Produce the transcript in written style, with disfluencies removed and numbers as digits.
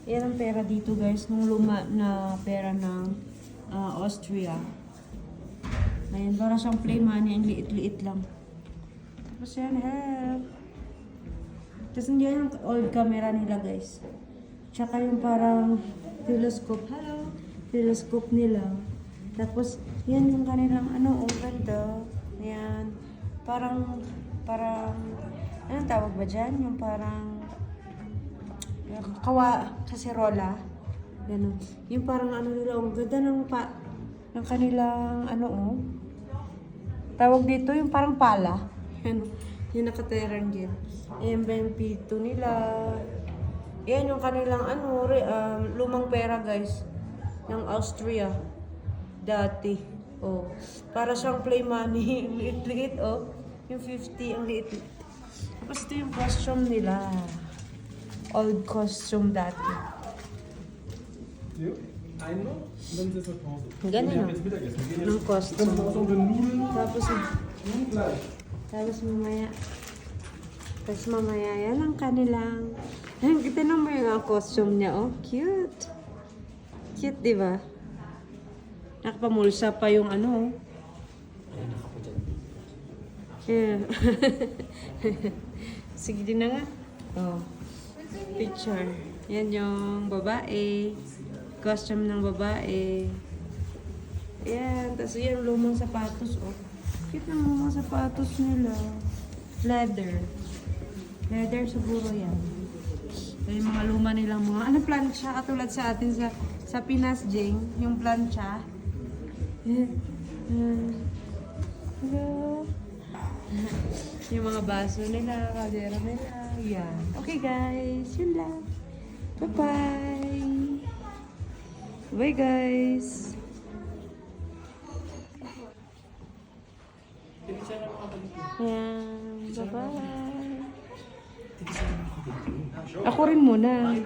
Yan ang pera dito guys, nung luma na pera ng Austria. Ayan, para siyang play money, ang liit-liit lang. Tapos yan, help. Tapos hindi yung old camera nila guys. Tsaka yung parang telescope. Hello! Telescope nila. Tapos, yan yung kanilang ano, ganda. Ayan. Parang, anong tawag ba dyan? Yung parang, kaserola. Ganun. Yung parang ano nila, ang ganda ng kanilang, ano tawag dito, yung parang pala. Yan, yung nakaterang dyan. Ayan ba yung pito nila. Yan yung kanilang, lumang pera guys. Ng Austria. Dati. Oh. Para siyang play money. Liit-liit, oh. Yung 50, ang liit-liit. Tapos ito yung costume nila. Old costume dati. Ganun, no? Ng costume. Tapos mamaya, yan ang kanilang. Ayun, kita naman yung costume niya, oh. Cute. Cute, di ba? Nakapamulsa pa yung ano, oh. Yeah. Sige din na nga. Oh. Picture. Yan yung babae. Costume ng babae. Ayan. Tapos yan, lumang sapatos, oh. Cute ng lumang sapatos nila. Leather. Leather siguro yan. Yung mga luma nilang mga, plancha, katulad sa atin sa Pinas, Jing, yung plancha. Hello. Yung mga baso nila, kaldero nila, yan. Okay guys, yun lang. Bye-bye. Bye guys. Yan, bye-bye. Ako rin muna.